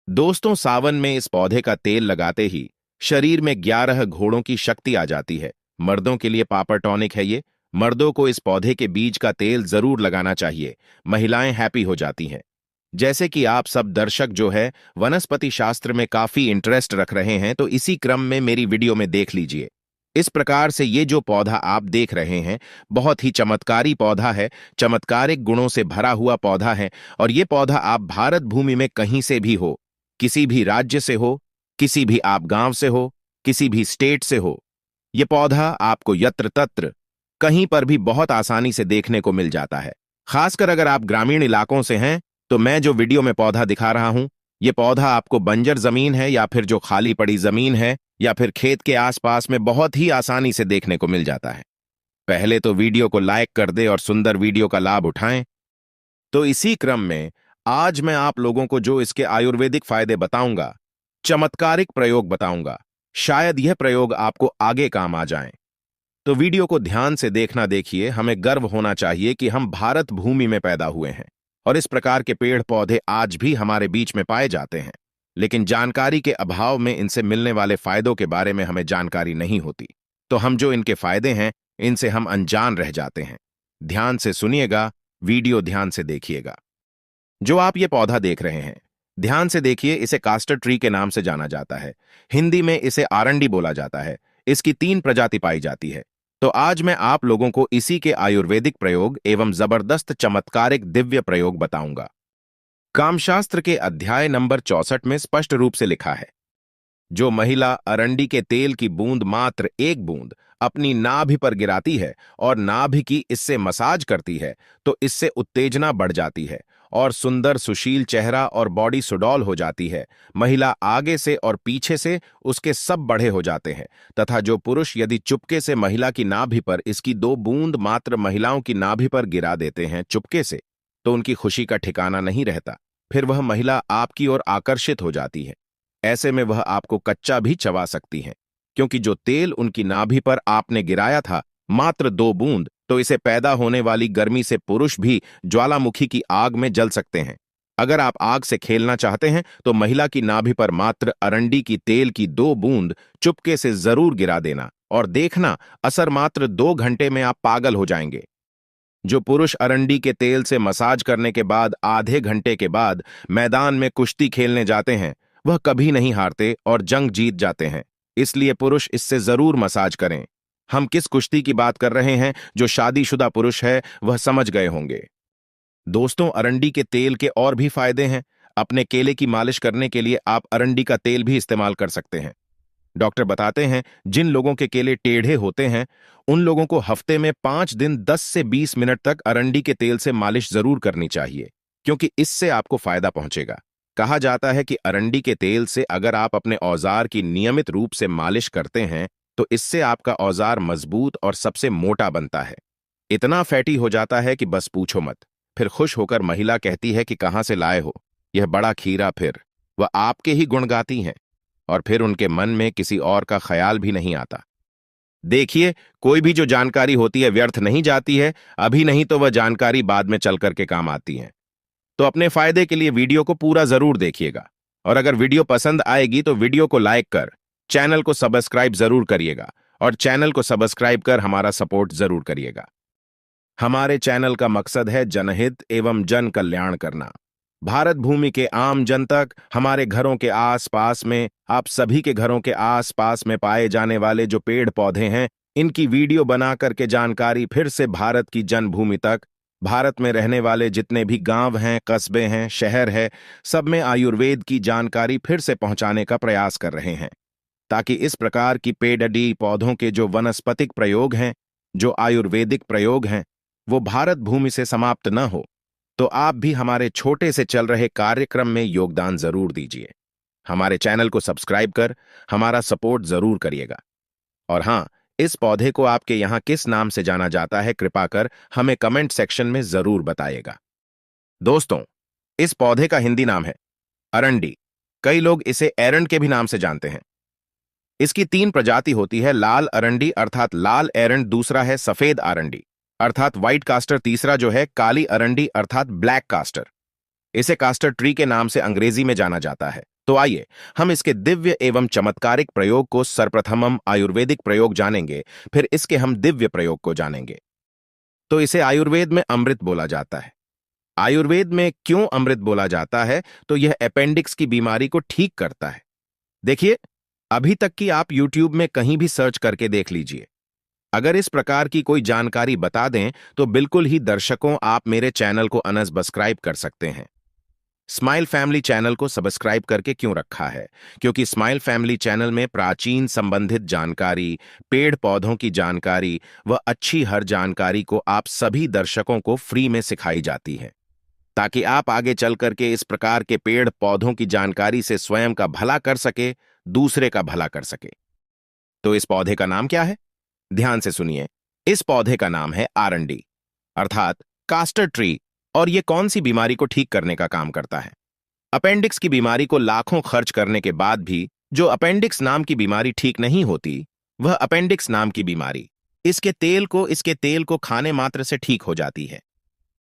दोस्तों, सावन में इस पौधे का तेल लगाते ही शरीर में 11 घोड़ों की शक्ति आ जाती है। मर्दों के लिए पापर टॉनिक है ये। मर्दों को इस पौधे के बीज का तेल जरूर लगाना चाहिए। महिलाएं हैप्पी हो जाती हैं। जैसे कि आप सब दर्शक जो है वनस्पति शास्त्र में काफी इंटरेस्ट रख रहे हैं, तो इसी क्रम में मेरी वीडियो में देख लीजिए। इस प्रकार से ये जो पौधा आप देख रहे हैं, बहुत ही चमत्कारी पौधा है। चमत्कारिक गुणों से भरा हुआ पौधा है। और ये पौधा आप भारत भूमि में कहीं से भी हो, किसी भी राज्य से हो, किसी भी आप गांव से हो, किसी भी स्टेट से हो, यह पौधा आपको यत्र तत्र कहीं पर भी बहुत आसानी से देखने को मिल जाता है। खासकर अगर आप ग्रामीण इलाकों से हैं, तो मैं जो वीडियो में पौधा दिखा रहा हूं, यह पौधा आपको बंजर जमीन है या फिर जो खाली पड़ी जमीन है या फिर खेत के आसपास में बहुत ही आसानी से देखने को मिल जाता है। पहले तो वीडियो को लाइक कर दे और सुंदर वीडियो का लाभ उठाएं। तो इसी क्रम में आज मैं आप लोगों को जो इसके आयुर्वेदिक फायदे बताऊंगा, चमत्कारिक प्रयोग बताऊंगा, शायद यह प्रयोग आपको आगे काम आ जाएं। तो वीडियो को ध्यान से देखना। देखिए, हमें गर्व होना चाहिए कि हम भारत भूमि में पैदा हुए हैं और इस प्रकार के पेड़ पौधे आज भी हमारे बीच में पाए जाते हैं। लेकिन जानकारी के अभाव में इनसे मिलने वाले फायदों के बारे में हमें जानकारी नहीं होती, तो हम जो इनके फायदे हैं, इनसे हम अनजान रह जाते हैं। ध्यान से सुनिएगा, वीडियो ध्यान से देखिएगा। जो आप ये पौधा देख रहे हैं, ध्यान से देखिए। इसे कास्टर ट्री के नाम से जाना जाता है। हिंदी में इसे आरंडी बोला जाता है। इसकी 3 प्रजाति पाई जाती है। तो आज मैं आप लोगों को इसी के आयुर्वेदिक प्रयोग एवं जबरदस्त चमत्कारिक दिव्य प्रयोग बताऊंगा। कामशास्त्र के अध्याय नंबर 64 में स्पष्ट रूप से लिखा है, जो महिला अरंडी के तेल की बूंद, मात्र 1 बूंद, अपनी नाभि पर गिराती है और नाभि की इससे मसाज करती है, तो इससे उत्तेजना बढ़ जाती है और सुंदर सुशील चेहरा और बॉडी सुडौल हो जाती है। महिला आगे से और पीछे से उसके सब बढ़े हो जाते हैं। तथा जो पुरुष यदि चुपके से महिला की नाभि पर इसकी 2 बूंद मात्र महिलाओं की नाभि पर गिरा देते हैं चुपके से, तो उनकी खुशी का ठिकाना नहीं रहता। फिर वह महिला आपकी ओर आकर्षित हो जाती है। ऐसे में वह आपको कच्चा भी चबा सकती हैं, क्योंकि जो तेल उनकी नाभि पर आपने गिराया था, मात्र 2 बूंद, तो इसे पैदा होने वाली गर्मी से पुरुष भी ज्वालामुखी की आग में जल सकते हैं। अगर आप आग से खेलना चाहते हैं, तो महिला की नाभि पर मात्र अरंडी की तेल की 2 बूंद चुपके से जरूर गिरा देना और देखना, असर मात्र 2 घंटे में आप पागल हो जाएंगे। जो पुरुष अरंडी के तेल से मसाज करने के बाद आधे घंटे के बाद मैदान में कुश्ती खेलने जाते हैं, वह कभी नहीं हारते और जंग जीत जाते हैं। इसलिए पुरुष इससे जरूर मसाज करें। हम किस कुश्ती की बात कर रहे हैं, जो शादीशुदा पुरुष है वह समझ गए होंगे। दोस्तों, अरंडी के तेल के और भी फायदे हैं। अपने केले की मालिश करने के लिए आप अरंडी का तेल भी इस्तेमाल कर सकते हैं। डॉक्टर बताते हैं, जिन लोगों के केले टेढ़े होते हैं, उन लोगों को हफ्ते में 5 दिन 10 से 20 मिनट तक अरंडी के तेल से मालिश जरूर करनी चाहिए, क्योंकि इससे आपको फायदा पहुंचेगा। कहा जाता है कि अरंडी के तेल से अगर आप अपने औजार की नियमित रूप से मालिश करते हैं, तो इससे आपका औजार मजबूत और सबसे मोटा बनता है। इतना फैटी हो जाता है कि बस पूछो मत। फिर खुश होकर महिला कहती है कि कहां से लाए हो यह बड़ा खीरा। फिर वह आपके ही गुण गाती हैं और फिर उनके मन में किसी और का ख्याल भी नहीं आता। देखिए, कोई भी जो जानकारी होती है व्यर्थ नहीं जाती है। अभी नहीं तो वह जानकारी बाद में चल करके काम आती है। तो अपने फायदे के लिए वीडियो को पूरा जरूर देखिएगा। और अगर वीडियो पसंद आएगी तो वीडियो को लाइक कर चैनल को सब्सक्राइब जरूर करिएगा और चैनल को सब्सक्राइब कर हमारा सपोर्ट जरूर करिएगा। हमारे चैनल का मकसद है जनहित एवं जन कल्याण करना। भारत भूमि के आम जन तक, हमारे घरों के आसपास में, आप सभी के घरों के आसपास में पाए जाने वाले जो पेड़ पौधे हैं, इनकी वीडियो बना करके जानकारी फिर से भारत की जनभूमि तक, भारत में रहने वाले जितने भी गांव हैं, कस्बे हैं, शहर है, सब में आयुर्वेद की जानकारी फिर से पहुंचाने का प्रयास कर रहे हैं, ताकि इस प्रकार की पेड़डी पौधों के जो वनस्पतिक प्रयोग हैं, जो आयुर्वेदिक प्रयोग हैं, वो भारत भूमि से समाप्त न हो। तो आप भी हमारे छोटे से चल रहे कार्यक्रम में योगदान जरूर दीजिए। हमारे चैनल को सब्सक्राइब कर हमारा सपोर्ट जरूर करिएगा। और हां, इस पौधे को आपके यहां किस नाम से जाना जाता है, कृपा कर हमें कमेंट सेक्शन में जरूर बताइएगा। दोस्तों, इस पौधे का हिंदी नाम है अरंडी। कई लोग इसे एरंड के भी नाम से जानते हैं। इसकी 3 प्रजाति होती है। लाल अरंडी अर्थात लाल एरंड, दूसरा है सफेद अरंडी अर्थात व्हाइट कास्टर, तीसरा जो है काली अरंडी अर्थात ब्लैक कास्टर। इसे कास्टर ट्री के नाम से अंग्रेजी में जाना जाता है। तो आइए हम इसके दिव्य एवं चमत्कारिक प्रयोग को सर्वप्रथम हम आयुर्वेदिक प्रयोग जानेंगे, फिर इसके हम दिव्य प्रयोग को जानेंगे। तो इसे आयुर्वेद में अमृत बोला जाता है। आयुर्वेद में क्यों अमृत बोला जाता है? तो यह अपेंडिक्स की बीमारी को ठीक करता है। देखिए, अभी तक की आप YouTube में कहीं भी सर्च करके देख लीजिए। अगर इस प्रकार की कोई जानकारी बता दें तो बिल्कुल ही दर्शकों आप मेरे चैनल को अनसब्सक्राइब कर सकते हैं। स्माइल फैमिली चैनल को सब्सक्राइब करके क्यों रखा है? क्योंकि स्माइल फैमिली चैनल में प्राचीन संबंधित जानकारी, पेड़ पौधों की जानकारी व अच्छी हर जानकारी को आप सभी दर्शकों को फ्री में सिखाई जाती है, ताकि आप आगे चल करके इस प्रकार के पेड़ पौधों की जानकारी से स्वयं का भला कर सके, दूसरे का भला कर सके। तो इस पौधे का नाम क्या है? ध्यान से सुनिए। इस पौधे का नाम है आरंडी, अर्थात कास्टर ट्री। और ये कौन सी बीमारी को ठीक करने का काम करता है? अपेंडिक्स की बीमारी को लाखों खर्च करने के बाद भी जो अपेंडिक्स नाम की बीमारी ठीक नहीं होती, वह अपेंडिक्स नाम की बीमारी इसके तेल को खाने मात्र से ठीक हो जाती है।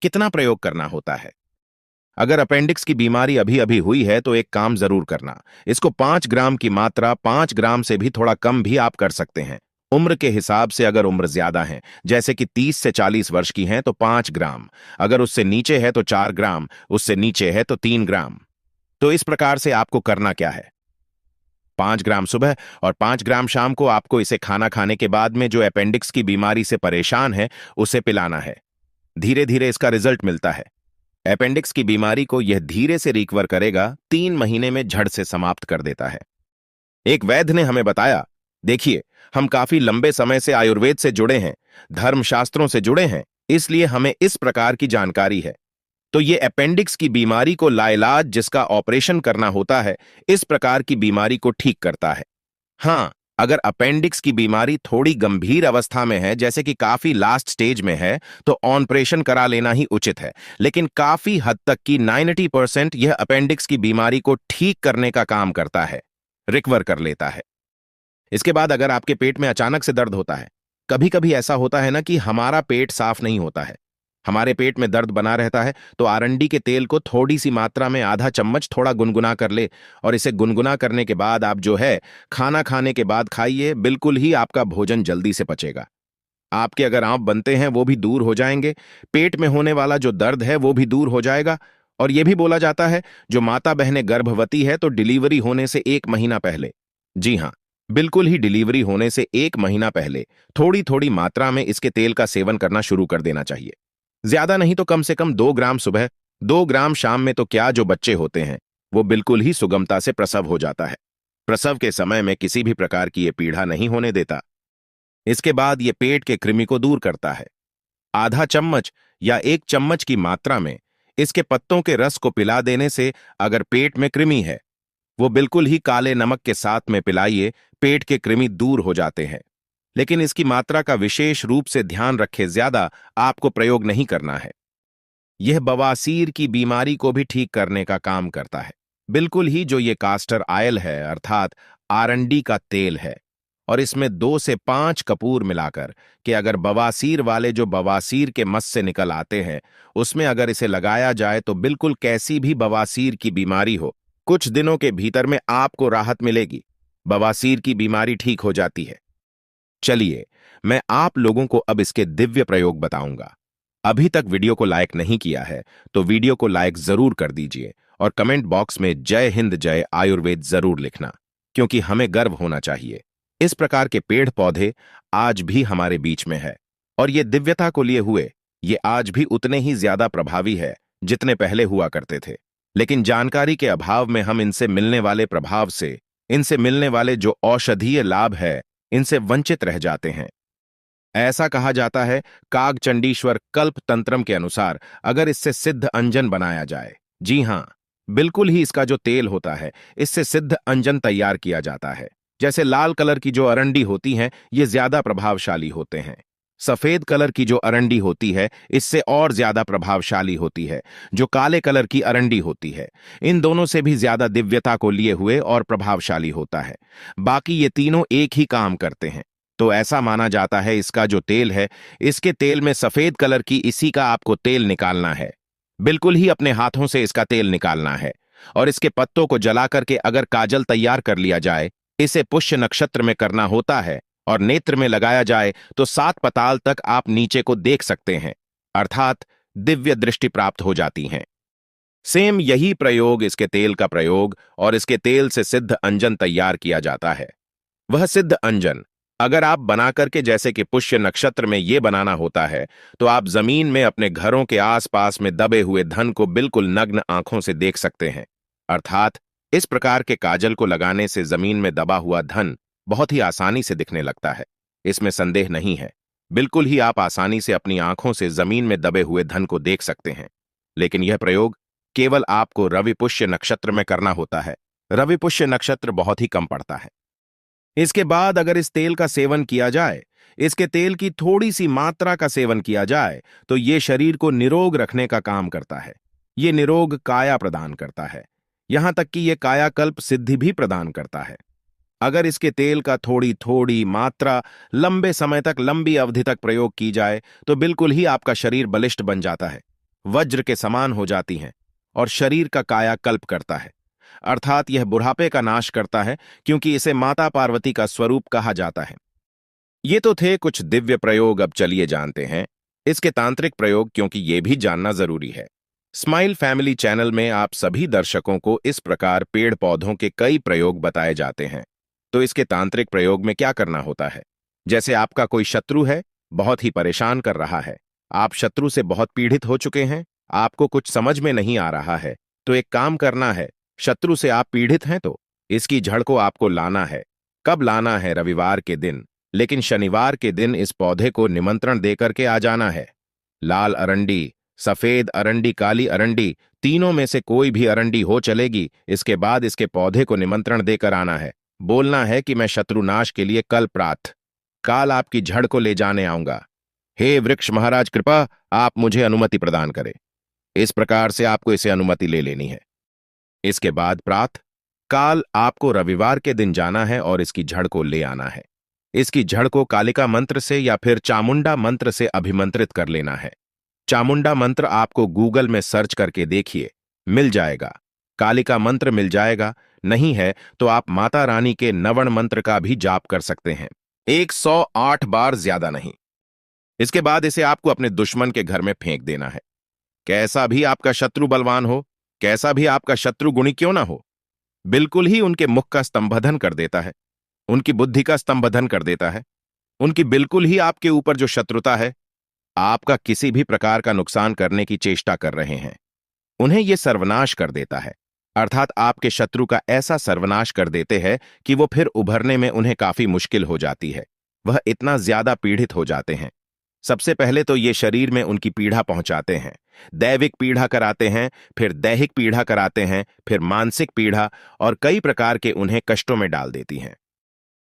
कितना प्रयोग करना होता है? अगर अपेंडिक्स की बीमारी अभी अभी हुई है तो एक काम जरूर करना, इसको 5 ग्राम की मात्रा, 5 ग्राम से भी थोड़ा कम भी आप कर सकते हैं। उम्र के हिसाब से अगर उम्र ज्यादा है, जैसे कि 30 से 40 वर्ष की हैं, तो 5 ग्राम, अगर उससे नीचे है तो 4 ग्राम, उससे नीचे है तो 3 ग्राम। तो इस प्रकार से आपको करना क्या है? 5 ग्राम सुबह और 5 ग्राम शाम को आपको इसे खाना खाने के बाद में जो अपेंडिक्स की बीमारी से परेशान है उसे पिलाना है। धीरे धीरे इसका रिजल्ट मिलता है। अपेंडिक्स की बीमारी को यह धीरे से रिकवर करेगा, 3 महीने में झड़ से समाप्त कर देता है। एक वैद्य ने हमें बताया, देखिए, हम काफी लंबे समय से आयुर्वेद से जुड़े हैं, धर्मशास्त्रों से जुड़े हैं, इसलिए हमें इस प्रकार की जानकारी है। तो ये अपेंडिक्स की बीमारी को लाइलाज जिसका ऑपरेशन करना होता है, इस प्रकार की बीमारी को ठीक करता है। हाँ, अगर अपेंडिक्स की बीमारी थोड़ी गंभीर अवस्था में है, जैसे कि काफी लास्ट स्टेज में है, तो ऑपरेशन करा लेना ही उचित है। लेकिन काफी हद तक की 90% यह अपेंडिक्स की बीमारी को ठीक करने का काम करता है, रिकवर कर लेता है। इसके बाद अगर आपके पेट में अचानक से दर्द होता है, कभी कभी ऐसा होता है ना कि हमारा पेट साफ नहीं होता है, हमारे पेट में दर्द बना रहता है, तो आरंडी के तेल को थोड़ी सी मात्रा में आधा चम्मच थोड़ा गुनगुना कर ले, और इसे गुनगुना करने के बाद आप जो है खाना खाने के बाद खाइए, बिल्कुल ही आपका भोजन जल्दी से पचेगा। आपके अगर आंप बनते हैं वो भी दूर हो जाएंगे, पेट में होने वाला जो दर्द है वो भी दूर हो जाएगा। और यह भी बोला जाता है, जो माता बहनें गर्भवती है तो डिलीवरी होने से 1 महीना पहले, जी हाँ, बिल्कुल ही डिलीवरी होने से 1 महीना पहले थोड़ी थोड़ी मात्रा में इसके तेल का सेवन करना शुरू कर देना चाहिए। ज्यादा नहीं तो कम से कम 2 ग्राम सुबह, 2 ग्राम शाम में। तो क्या जो बच्चे होते हैं वो बिल्कुल ही सुगमता से प्रसव हो जाता है। प्रसव के समय में किसी भी प्रकार की ये पीड़ा नहीं होने देता। इसके बाद ये पेट के कृमि को दूर करता है। आधा चम्मच या 1 चम्मच की मात्रा में इसके पत्तों के रस को पिला देने से अगर पेट में कृमि है, वो बिल्कुल ही काले नमक के साथ में पिलाइए, पेट के कृमि दूर हो जाते हैं। लेकिन इसकी मात्रा का विशेष रूप से ध्यान रखें, ज्यादा आपको प्रयोग नहीं करना है। यह बवासीर की बीमारी को भी ठीक करने का काम करता है, बिल्कुल ही जो ये कास्टर ऑयल है, अर्थात आरंडी का तेल है, और इसमें 2 से 5 कपूर मिलाकर कि अगर बवासीर वाले जो बवासीर के मस से निकल आते हैं, उसमें अगर इसे लगाया जाए तो बिल्कुल कैसी भी बवासीर की बीमारी हो, कुछ दिनों के भीतर में आपको राहत मिलेगी, बवासीर की बीमारी ठीक हो जाती है। चलिए, मैं आप लोगों को अब इसके दिव्य प्रयोग बताऊंगा। अभी तक वीडियो को लाइक नहीं किया है तो वीडियो को लाइक जरूर कर दीजिए, और कमेंट बॉक्स में जय हिंद जय आयुर्वेद जरूर लिखना, क्योंकि हमें गर्व होना चाहिए। इस प्रकार के पेड़ पौधे आज भी हमारे बीच में है, और ये दिव्यता को लिए हुए ये आज भी उतने ही ज्यादा प्रभावी है जितने पहले हुआ करते थे। लेकिन जानकारी के अभाव में हम इनसे मिलने वाले प्रभाव से, इनसे मिलने वाले जो औषधीय लाभ है, इनसे वंचित रह जाते हैं। ऐसा कहा जाता है, कागचंडीश्वर कल्प तंत्रम के अनुसार अगर इससे सिद्ध अंजन बनाया जाए, जी हां, बिल्कुल ही इसका जो तेल होता है इससे सिद्ध अंजन तैयार किया जाता है। जैसे लाल कलर की जो अरंडी होती हैं ये ज्यादा प्रभावशाली होते हैं, सफेद कलर की जो अरंडी होती है इससे और ज्यादा प्रभावशाली होती है, जो काले कलर की अरंडी होती है इन दोनों से भी ज्यादा दिव्यता को लिए हुए और प्रभावशाली होता है। बाकी ये तीनों एक ही काम करते हैं। तो ऐसा माना जाता है इसका जो तेल है, इसके तेल में सफेद कलर की इसी का आपको तेल निकालना है, बिल्कुल ही अपने हाथों से इसका तेल निकालना है। और इसके पत्तों को जला करके अगर काजल तैयार कर लिया जाए, इसे पुष्य नक्षत्र में करना होता है, और नेत्र में लगाया जाए तो 7 पताल तक आप नीचे को देख सकते हैं, अर्थात दिव्य दृष्टि प्राप्त हो जाती है। सेम यही प्रयोग, इसके तेल का प्रयोग और इसके तेल से सिद्ध अंजन तैयार किया जाता है। वह सिद्ध अंजन अगर आप बना करके, जैसे कि पुष्य नक्षत्र में ये बनाना होता है, तो आप जमीन में अपने घरों के आसपास में दबे हुए धन को बिल्कुल नग्न आंखों से देख सकते हैं। अर्थात इस प्रकार के काजल को लगाने से जमीन में दबा हुआ धन बहुत ही आसानी से दिखने लगता है, इसमें संदेह नहीं है। बिल्कुल ही आप आसानी से अपनी आंखों से जमीन में दबे हुए धन को देख सकते हैं। लेकिन यह प्रयोग केवल आपको रवि पुष्य नक्षत्र में करना होता है। रवि पुष्य नक्षत्र बहुत ही कम पड़ता है। इसके बाद अगर इस तेल का सेवन किया जाए, इसके तेल की थोड़ी सी मात्रा का सेवन किया जाए, तो ये शरीर को निरोग रखने का काम करता है। ये निरोग काया प्रदान करता है, यहां तक कि यह कायाकल्प सिद्धि भी प्रदान करता है। अगर इसके तेल का थोड़ी थोड़ी मात्रा लंबे समय तक, लंबी अवधि तक प्रयोग की जाए, तो बिल्कुल ही आपका शरीर बलिष्ठ बन जाता है, वज्र के समान हो जाती हैं और शरीर का कायाकल्प करता है। अर्थात यह बुढ़ापे का नाश करता है, क्योंकि इसे माता पार्वती का स्वरूप कहा जाता है। ये तो थे कुछ दिव्य प्रयोग। अब चलिए जानते हैं इसके तांत्रिक प्रयोग, क्योंकि ये भी जानना जरूरी है। स्माइल फैमिली चैनल में आप सभी दर्शकों को इस प्रकार पेड़ पौधों के कई प्रयोग बताए जाते हैं। तो इसके तांत्रिक प्रयोग में क्या करना होता है? जैसे आपका कोई शत्रु है, बहुत ही परेशान कर रहा है, आप शत्रु से बहुत पीड़ित हो चुके हैं, आपको कुछ समझ में नहीं आ रहा है, तो एक काम करना है। शत्रु से आप पीड़ित हैं तो इसकी जड़ को आपको लाना है। कब लाना है? रविवार के दिन, लेकिन शनिवार के दिन इस पौधे को निमंत्रण देकर के आ जाना है। लाल अरंडी, सफेद अरंडी, काली अरंडी, तीनों में से कोई भी अरंडी हो चलेगी। इसके बाद इसके पौधे को निमंत्रण देकर आना है। बोलना है कि मैं शत्रुनाश के लिए कल प्रातः काल आपकी जड़ को ले जाने आऊंगा। हे वृक्ष महाराज, कृपा आप मुझे अनुमति प्रदान करें। इस प्रकार से आपको इसे अनुमति ले लेनी है। इसके बाद प्रातः काल आपको रविवार के दिन जाना है और इसकी जड़ को ले आना है। इसकी जड़ को कालिका मंत्र से या फिर चामुंडा मंत्र से अभिमंत्रित कर लेना है। चामुंडा मंत्र आपको गूगल में सर्च करके देखिए, मिल जाएगा। कालिका मंत्र मिल जाएगा, नहीं है तो आप माता रानी के नवण मंत्र का भी जाप कर सकते हैं, 108 बार, ज्यादा नहीं। इसके बाद इसे आपको अपने दुश्मन के घर में फेंक देना है। कैसा भी आपका शत्रु बलवान हो, कैसा भी आपका शत्रु गुणी क्यों ना हो, बिल्कुल ही उनके मुख का स्तंभन कर देता है, उनकी बुद्धि का स्तंभन कर देता है। उनकी बिल्कुल ही आपके ऊपर जो शत्रुता है, आपका किसी भी प्रकार का नुकसान करने की चेष्टा कर रहे हैं, उन्हें यह सर्वनाश कर देता है। अर्थात आपके शत्रु का ऐसा सर्वनाश कर देते हैं कि वो फिर उभरने में उन्हें काफी मुश्किल हो जाती है। वह इतना ज्यादा पीड़ित हो जाते हैं। सबसे पहले तो ये शरीर में उनकी पीड़ा पहुंचाते हैं, दैविक पीड़ा कराते हैं, फिर दैहिक पीड़ा कराते हैं, फिर मानसिक पीड़ा, और कई प्रकार के उन्हें कष्टों में डाल देती हैं।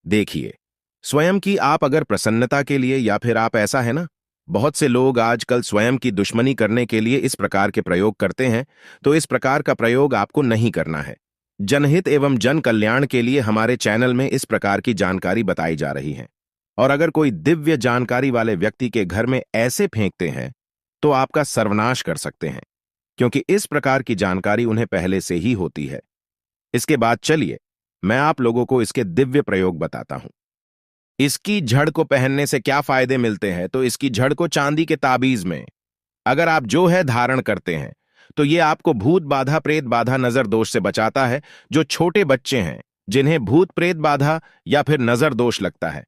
देखिए, स्वयं की आप अगर प्रसन्नता के लिए, या फिर आप, ऐसा है ना, बहुत से लोग आजकल स्वयं की दुश्मनी करने के लिए इस प्रकार के प्रयोग करते हैं, तो इस प्रकार का प्रयोग आपको नहीं करना है। जनहित एवं जन कल्याण के लिए हमारे चैनल में इस प्रकार की जानकारी बताई जा रही है, और अगर कोई दिव्य जानकारी वाले व्यक्ति के घर में ऐसे फेंकते हैं तो आपका सर्वनाश कर सकते हैं, क्योंकि इस प्रकार की जानकारी उन्हें पहले से ही होती है। इसके बाद चलिए मैं आप लोगों को इसके दिव्य प्रयोग बताता हूं। इसकी जड़ को पहनने से क्या फायदे मिलते हैं? तो इसकी जड़ को चांदी के ताबीज में अगर आप जो है धारण करते हैं, तो ये आपको भूत बाधा, प्रेत बाधा, नजर दोष से बचाता है। जो छोटे बच्चे हैं जिन्हें भूत प्रेत बाधा या फिर नजर दोष लगता है,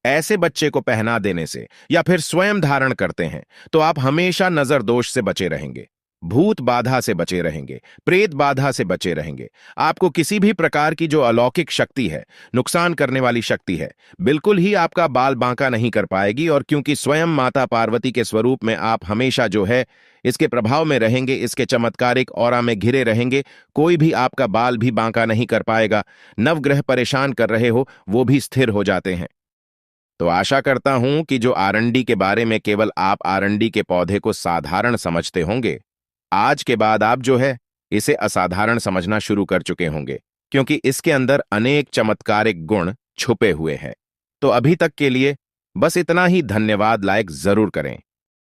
ऐसे बच्चे को पहना देने से या फिर स्वयं धारण करते हैं तो आप हमेशा नजर दोष से बचे रहेंगे, भूत बाधा से बचे रहेंगे, प्रेत बाधा से बचे रहेंगे। आपको किसी भी प्रकार की जो अलौकिक शक्ति है, नुकसान करने वाली शक्ति है, बिल्कुल ही आपका बाल बांका नहीं कर पाएगी। और क्योंकि स्वयं माता पार्वती के स्वरूप में आप हमेशा जो है इसके प्रभाव में रहेंगे, इसके चमत्कारिक ऑरा में घिरे रहेंगे, कोई भी आपका बाल भी बांका नहीं कर पाएगा। नवग्रह परेशान कर रहे हो वो भी स्थिर हो जाते हैं। तो आशा करता हूं कि जो आरंडी के बारे में केवल आप आरंडी के पौधे को साधारण समझते होंगे, आज के बाद आप जो है इसे असाधारण समझना शुरू कर चुके होंगे, क्योंकि इसके अंदर अनेक चमत्कारिक गुण छुपे हुए हैं। तो अभी तक के लिए बस इतना ही। धन्यवाद। लाइक जरूर करें।